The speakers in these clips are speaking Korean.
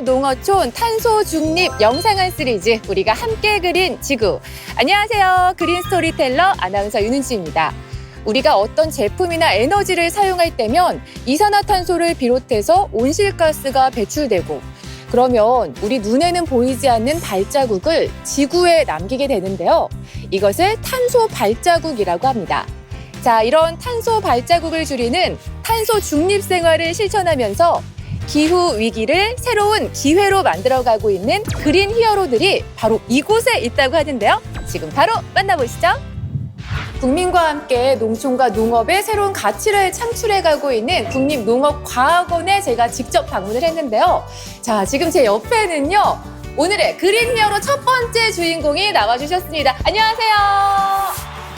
농어촌 탄소 중립 영상한 시리즈 우리가 함께 그린 지구. 안녕하세요. 그린 스토리텔러 아나운서 윤은지입니다. 우리가 어떤 제품이나 에너지를 사용할 때면 이산화탄소를 비롯해서 온실가스가 배출되고 그러면 우리 눈에는 보이지 않는 발자국을 지구에 남기게 되는데요. 이것을 탄소 발자국이라고 합니다. 자, 이런 탄소 발자국을 줄이는 탄소 중립 생활을 실천하면서 기후 위기를 새로운 기회로 만들어가고 있는 그린 히어로들이 바로 이곳에 있다고 하는데요. 지금 바로 만나보시죠. 국민과 함께 농촌과 농업의 새로운 가치를 창출해가고 있는 국립농업과학원에 제가 직접 방문을 했는데요. 자, 지금 제 옆에는요. 오늘의 그린 히어로 첫 번째 주인공이 나와주셨습니다. 안녕하세요.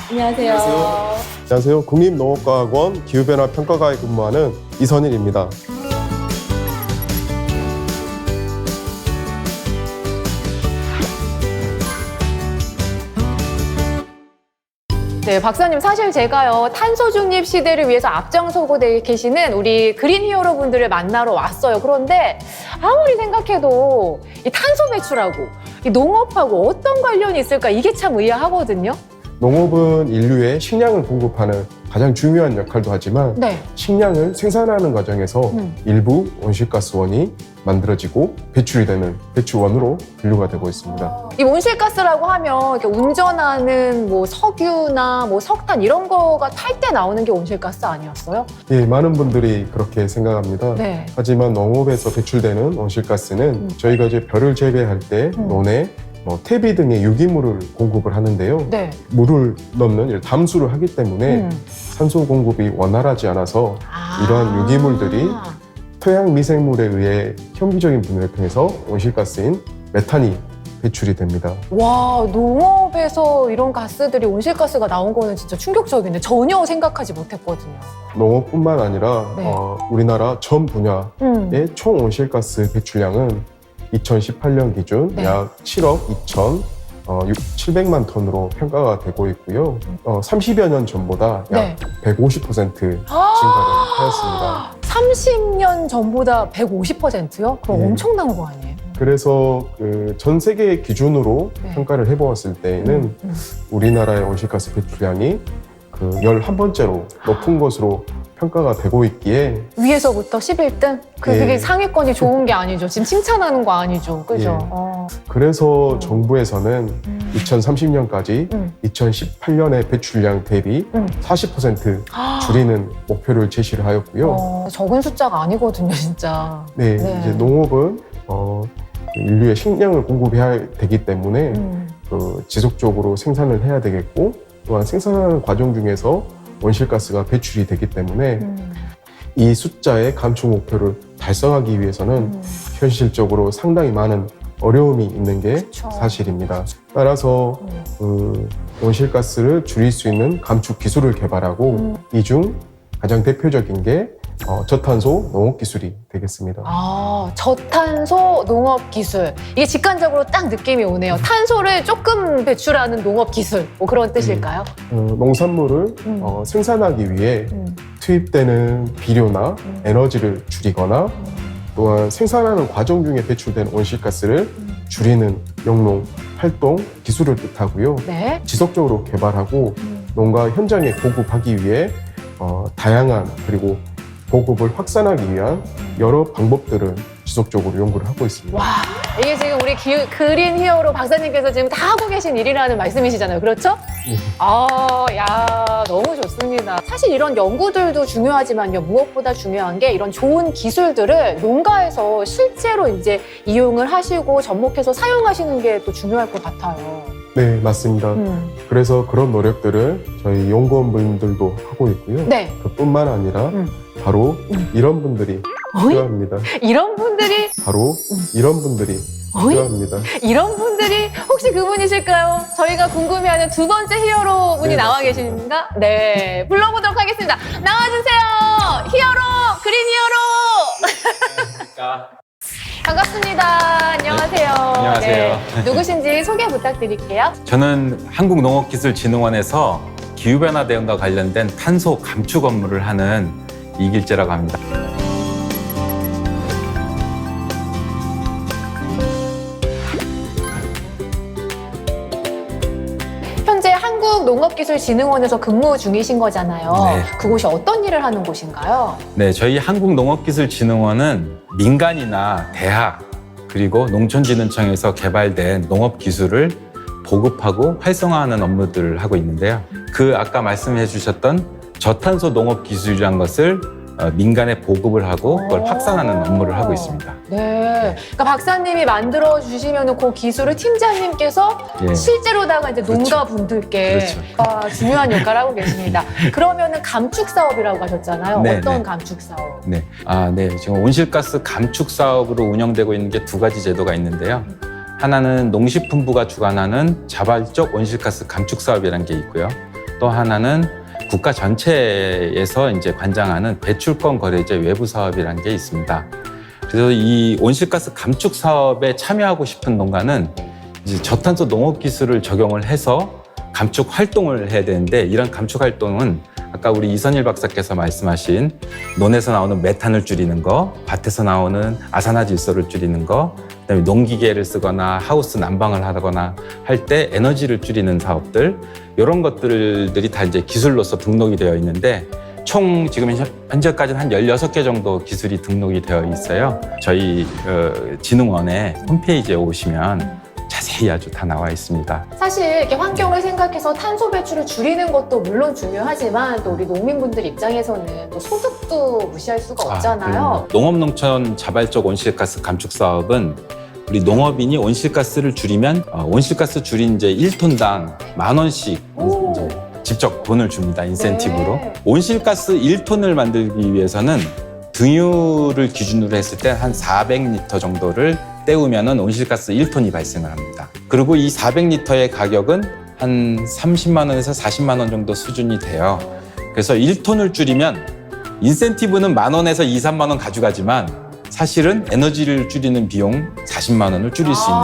안녕하세요. 안녕하세요. 국립농업과학원 기후변화 평가가에 근무하는 이선일입니다. 네, 박사님, 사실 제가요, 탄소 중립 시대를 위해서 앞장서고 계시는 우리 그린 히어로 분들을 만나러 왔어요. 그런데 아무리 생각해도 이 탄소 배출하고 이 농업하고 어떤 관련이 있을까 이게 참 의아하거든요. 농업은 인류에 식량을 공급하는 가장 중요한 역할도 하지만 네. 식량을 생산하는 과정에서 일부 온실가스원이 만들어지고 배출이 되는 배출원으로 분류가 되고 있습니다. 이 온실가스라고 하면 이렇게 운전하는 뭐 석유나 뭐 석탄 이런 거가 탈 때 나오는 게 온실가스 아니었어요? 예, 많은 분들이 그렇게 생각합니다. 네. 하지만 농업에서 배출되는 온실가스는 저희가 이제 벼를 재배할 때 논에 퇴비 등의 유기물을 공급을 하는데요. 네. 물을 넣는 이런 담수를 하기 때문에 산소 공급이 원활하지 않아서 이러한 유기물들이 토양 미생물에 의해 현미적인 분해를 통해서 온실가스인 메탄이 배출이 됩니다. 와, 농업에서 이런 가스들이 온실가스가 나온 거는 진짜 충격적인데 전혀 생각하지 못했거든요. 농업뿐만 아니라 네. 우리나라 전 분야의 총 온실가스 배출량은 2018년 기준 네. 약 7억 2,700만 톤으로 평가가 되고 있고요. 30여 년 전보다 약 네. 150% 증가를 하였습니다. 30년 전보다 150%요? 그럼 네. 엄청난 거 아니에요? 그래서 전 세계 기준으로 네. 평가를 해보았을 때에는 우리나라의 온실가스 배출량이 11번째로 높은 것으로 평가가 되고 있기에 위에서부터 11등? 그게 예. 상위권이 좋은 게 아니죠. 지금 칭찬하는 거 아니죠. 그죠? 예. 그래서 음. 정부에서는 2030년까지 2018년의 배출량 대비 40% 줄이는 목표를 제시를 하였고요. 적은 숫자가 아니거든요, 진짜. 네, 네. 이제 농업은 인류의 식량을 공급해야 되기 때문에 지속적으로 생산을 해야 되겠고 또한 생산하는 과정 중에서 온실가스가 배출이 되기 때문에 이 숫자의 감축 목표를 달성하기 위해서는 현실적으로 상당히 많은 어려움이 있는 게 그쵸. 사실입니다. 따라서 온실가스를 줄일 수 있는 감축 기술을 개발하고 이 중 가장 대표적인 게 저탄소 농업 기술이 되겠습니다. 저탄소 농업 기술. 이게 직관적으로 딱 느낌이 오네요. 탄소를 조금 배출하는 농업 기술. 뭐 그런 뜻일까요? 농산물을 생산하기 위해 투입되는 비료나 에너지를 줄이거나 또한 생산하는 과정 중에 배출된 온실가스를 줄이는 영농 활동 기술을 뜻하고요. 네. 지속적으로 개발하고 농가 현장에 보급하기 위해 다양한 그리고 보급을 확산하기 위한 여러 방법들을 지속적으로 연구를 하고 있습니다. 와, 이게 지금 우리 그린 히어로 박사님께서 지금 다 하고 계신 일이라는 말씀이시잖아요. 그렇죠? 네. 야, 너무 좋습니다. 사실 이런 연구들도 중요하지만요. 무엇보다 중요한 게 이런 좋은 기술들을 농가에서 실제로 이제 이용을 하시고 접목해서 사용하시는 게 또 중요할 것 같아요. 네, 맞습니다. 그래서 그런 노력들을 저희 연구원분들도 하고 있고요. 네. 그뿐만 아니라 바로 이런 분들이 필요합니다. 이런 분들이, 바로 이런 분들이 필요합니다. 이런 분들이 혹시 그분이실까요? 저희가 궁금해하는 두 번째 히어로 분이 네, 나와 맞습니다. 계신가? 네, 불러보도록 하겠습니다. 나와주세요. 히어로, 그린 히어로. 반갑습니다. 안녕하세요. 안녕하세요. 네, 누구신지 소개 부탁드릴게요. 저는 한국농업기술진흥원에서 기후변화 대응과 관련된 탄소 감축 업무를 하는 이길재라고 합니다. 한국농업기술진흥원에서 근무 중이신 거잖아요. 네. 그곳이 어떤 일을 하는 곳인가요? 네, 저희 한국농업기술진흥원은 민간이나 대학 그리고 농촌진흥청에서 개발된 농업기술을 보급하고 활성화하는 업무들을 하고 있는데요. 그 아까 말씀해 주셨던 저탄소 농업기술이라는 것을 민간에 보급을 하고 그걸 확산하는 업무를 하고 있습니다. 네. 그러니까 박사님이 만들어 주시면 그 기술을 팀장님께서 예. 실제로다가 이제 그렇죠. 농가분들께 중요한 역할을 하고 계십니다. 그러면은 감축 사업이라고 하셨잖아요. 네, 어떤 네. 감축 사업? 네. 네. 지금 온실가스 감축 사업으로 운영되고 있는 게 두 가지 제도가 있는데요. 하나는 농식품부가 주관하는 자발적 온실가스 감축 사업이라는 게 있고요. 또 하나는 국가 전체에서 이제 관장하는 배출권 거래제 외부 사업이라는 게 있습니다. 그래서 이 온실가스 감축 사업에 참여하고 싶은 농가는 이제 저탄소 농업 기술을 적용을 해서 감축 활동을 해야 되는데, 이런 감축 활동은 아까 우리 이선일 박사께서 말씀하신 논에서 나오는 메탄을 줄이는 거, 밭에서 나오는 아산화질소를 줄이는 거, 그다음에 농기계를 쓰거나 하우스 난방을 하거나 할 때 에너지를 줄이는 사업들, 이런 것들이 다 이제 기술로서 등록이 되어 있는데, 총 지금 현재까지는 한 16개 정도 기술이 등록이 되어 있어요. 저희 진흥원의 홈페이지에 오시면 자세히 아주 다 나와 있습니다. 사실 이렇게 환경을 생각해서 탄소 배출을 줄이는 것도 물론 중요하지만 또 우리 농민분들 입장에서는 또 소득도 무시할 수가 없잖아요. 농업농촌 자발적 온실가스 감축 사업은 우리 농업인이 온실가스를 줄이면 온실가스 줄인 이제 1톤당 10,000원씩 이제 직접 돈을 줍니다. 인센티브로. 네. 온실가스 1톤을 만들기 위해서는 등유를 기준으로 했을 때 한 400리터 정도를 때우면은 온실가스 1톤이 발생을 합니다. 그리고 이 400리터의 가격은 한 30만 원에서 40만 원 정도 수준이 돼요. 그래서 1톤을 줄이면 인센티브는 10,000원에서 2, 3만 원 가져가지만 사실은 에너지를 줄이는 비용 40만 원을 줄일 수 있는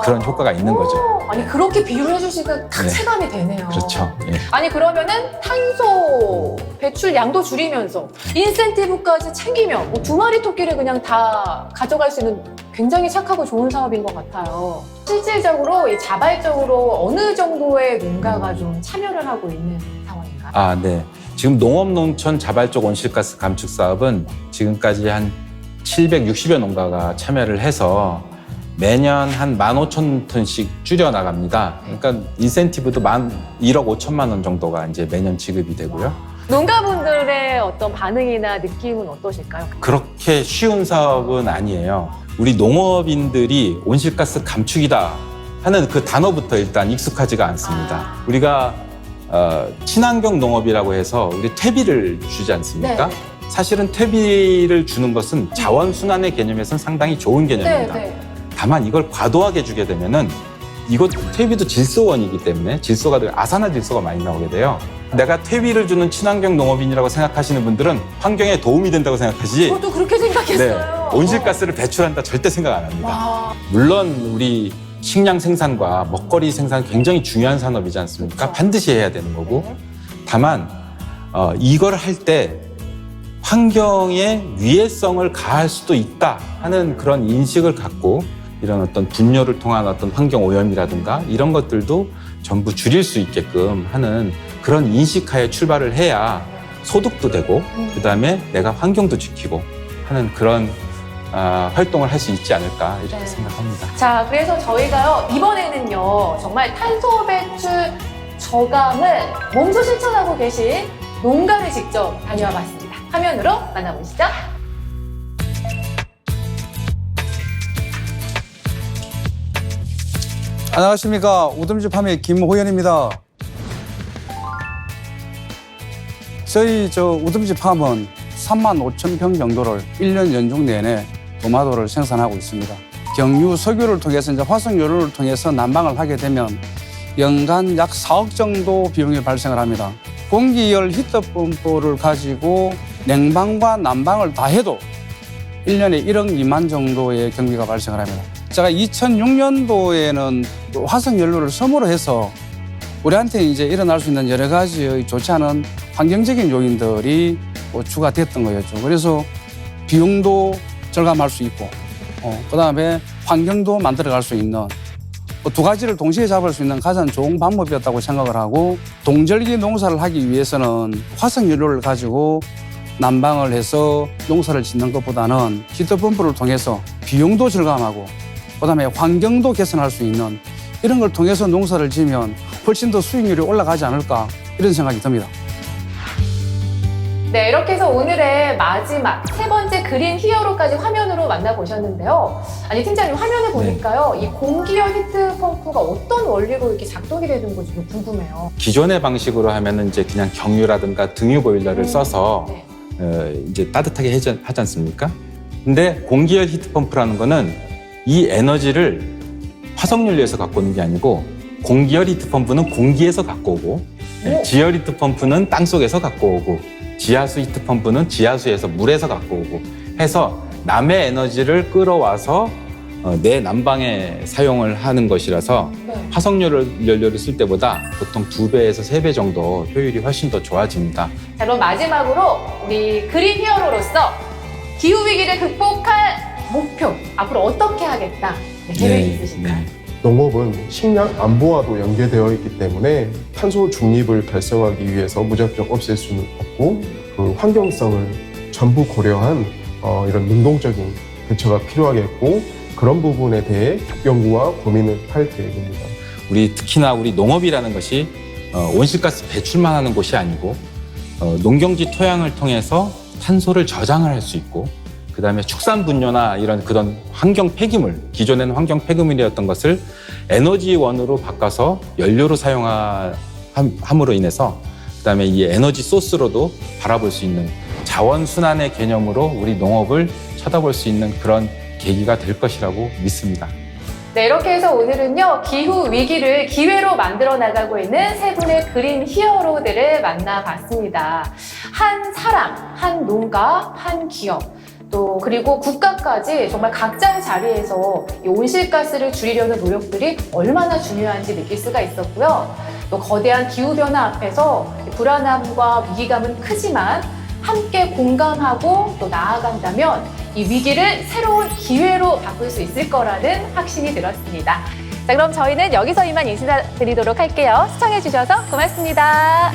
그런 효과가 있는 거죠. 아니 그렇게 비유를 해주시니까 딱 네. 체감이 되네요. 그렇죠. 예. 아니 그러면은 탄소 배출량도 줄이면서 인센티브까지 챙기면 뭐 2마리 토끼를 그냥 다 가져갈 수 있는 굉장히 착하고 좋은 사업인 것 같아요. 실질적으로 이 자발적으로 어느 정도의 농가가 좀 참여를 하고 있는 상황인가요? 네. 지금 농업농촌 자발적 온실가스 감축 사업은 지금까지 한 760여 농가가 참여를 해서 매년 한 15,000톤씩 줄여 나갑니다. 그러니까 인센티브도 1억 5천만 원 정도가 이제 매년 지급이 되고요. 농가분들의 어떤 반응이나 느낌은 어떠실까요? 그렇게 쉬운 사업은 아니에요. 우리 농업인들이 온실가스 감축이다 하는 그 단어부터 일단 익숙하지가 않습니다. 우리가 친환경 농업이라고 해서 우리 퇴비를 주지 않습니까? 네. 사실은 퇴비를 주는 것은 자원순환의 개념에서는 상당히 좋은 개념입니다. 다만 이걸 과도하게 주게 되면은 이것 퇴비도 질소원이기 때문에 질소가 아산화질소가 많이 나오게 돼요. 내가 퇴비를 주는 친환경 농업인이라고 생각하시는 분들은 환경에 도움이 된다고 생각하시지. 저도 그렇게 생각했어요. 온실가스를 배출한다 절대 생각 안 합니다. 와. 물론 우리 식량 생산과 먹거리 생산 굉장히 중요한 산업이지 않습니까? 그렇죠. 반드시 해야 되는 거고. 네. 다만 이걸 할 때 환경에 위해성을 가할 수도 있다 하는 그런 인식을 갖고 이런 어떤 분뇨를 통한 어떤 환경 오염이라든가 이런 것들도 전부 줄일 수 있게끔 하는 그런 인식하에 출발을 해야 소득도 되고 그다음에 내가 환경도 지키고 하는 그런 활동을 할 수 있지 않을까 이렇게 네. 생각합니다. 자, 그래서 저희가요, 이번에는요, 정말 탄소 배출 저감을 몸소 실천하고 계신 농가를 직접 다녀와 봤습니다. 화면으로 만나보시죠. 안녕하십니까. 우듬지 파매 김호연입니다. 저희 우듬지 팜은 35,000평 정도를 1년 연중 내내 도마도를 생산하고 있습니다. 경유 석유를 통해서 이제 화석연료를 통해서 난방을 하게 되면 연간 약 4억 정도 비용이 발생을 합니다. 공기열 히터펌프를 가지고 냉방과 난방을 다 해도 1년에 1억 미만 정도의 경비가 발생을 합니다. 제가 2006년도에는 화석연료를 섬으로 해서 우리한테 이제 일어날 수 있는 여러 가지의 좋지 않은 환경적인 요인들이 추가됐던 거였죠. 그래서 비용도 절감할 수 있고, 그다음에 환경도 만들어갈 수 있는 두 가지를 동시에 잡을 수 있는 가장 좋은 방법이었다고 생각을 하고 동절기 농사를 하기 위해서는 화석연료를 가지고 난방을 해서 농사를 짓는 것보다는 히트펌프를 통해서 비용도 절감하고 그다음에 환경도 개선할 수 있는 이런 걸 통해서 농사를 지으면 훨씬 더 수익률이 올라가지 않을까 이런 생각이 듭니다. 네, 이렇게 해서 오늘의 마지막 세 번째 그린 히어로까지 화면으로 만나보셨는데요. 아니, 팀장님 화면을 보니까요. 이 공기열 히트 펌프가 어떤 원리로 이렇게 작동이 되는 건지 좀 궁금해요. 기존의 방식으로 하면은 이제 그냥 경유라든가 등유 보일러를 써서 네. 이제 따뜻하게 하지 않습니까? 근데 공기열 히트펌프라는 거는 이 에너지를 화석연료에서 갖고 오는 게 아니고 공기열 히트펌프는 공기에서 갖고 오고 오. 지열 히트펌프는 땅속에서 갖고 오고 지하수 히트펌프는 지하수에서 물에서 갖고 오고 해서 남의 에너지를 끌어와서 내 난방에 사용을 하는 것이라서 네. 화석연료를 쓸 때보다 보통 2배에서 3배 정도 효율이 훨씬 더 좋아집니다. 자, 그럼 마지막으로 우리 그린 히어로로서 기후위기를 극복할 목표, 앞으로 어떻게 하겠다, 네, 계획이 있으신가요? 농업은 식량 안보와도 연계되어 있기 때문에 탄소 중립을 달성하기 위해서 무작정 없앨 수는 없고 그 환경성을 전부 고려한 이런 능동적인 대처가 필요하겠고 그런 부분에 대해 연구와 고민을 할 계획입니다. 우리 특히나 우리 농업이라는 것이 온실가스 배출만 하는 곳이 아니고 농경지 토양을 통해서 탄소를 저장을 할 수 있고 그다음에 축산 분뇨나 이런 그런 환경 폐기물, 기존에는 환경 폐기물이었던 것을 에너지원으로 바꿔서 연료로 사용함으로 인해서 그다음에 이 에너지 소스로도 바라볼 수 있는 자원순환의 개념으로 우리 농업을 쳐다볼 수 있는 그런 계기가 될 것이라고 믿습니다. 네, 이렇게 해서 오늘은요, 기후 위기를 기회로 만들어 나가고 있는 세 분의 그린 히어로들을 만나봤습니다. 한 사람, 한 농가, 한 기업, 또 그리고 국가까지 정말 각자의 자리에서 이 온실가스를 줄이려는 노력들이 얼마나 중요한지 느낄 수가 있었고요. 또 거대한 기후변화 앞에서 불안함과 위기감은 크지만 함께 공감하고 또 나아간다면 이 위기를 새로운 기회로 바꿀 수 있을 거라는 확신이 들었습니다. 자, 그럼 저희는 여기서 이만 인사드리도록 할게요. 시청해주셔서 고맙습니다.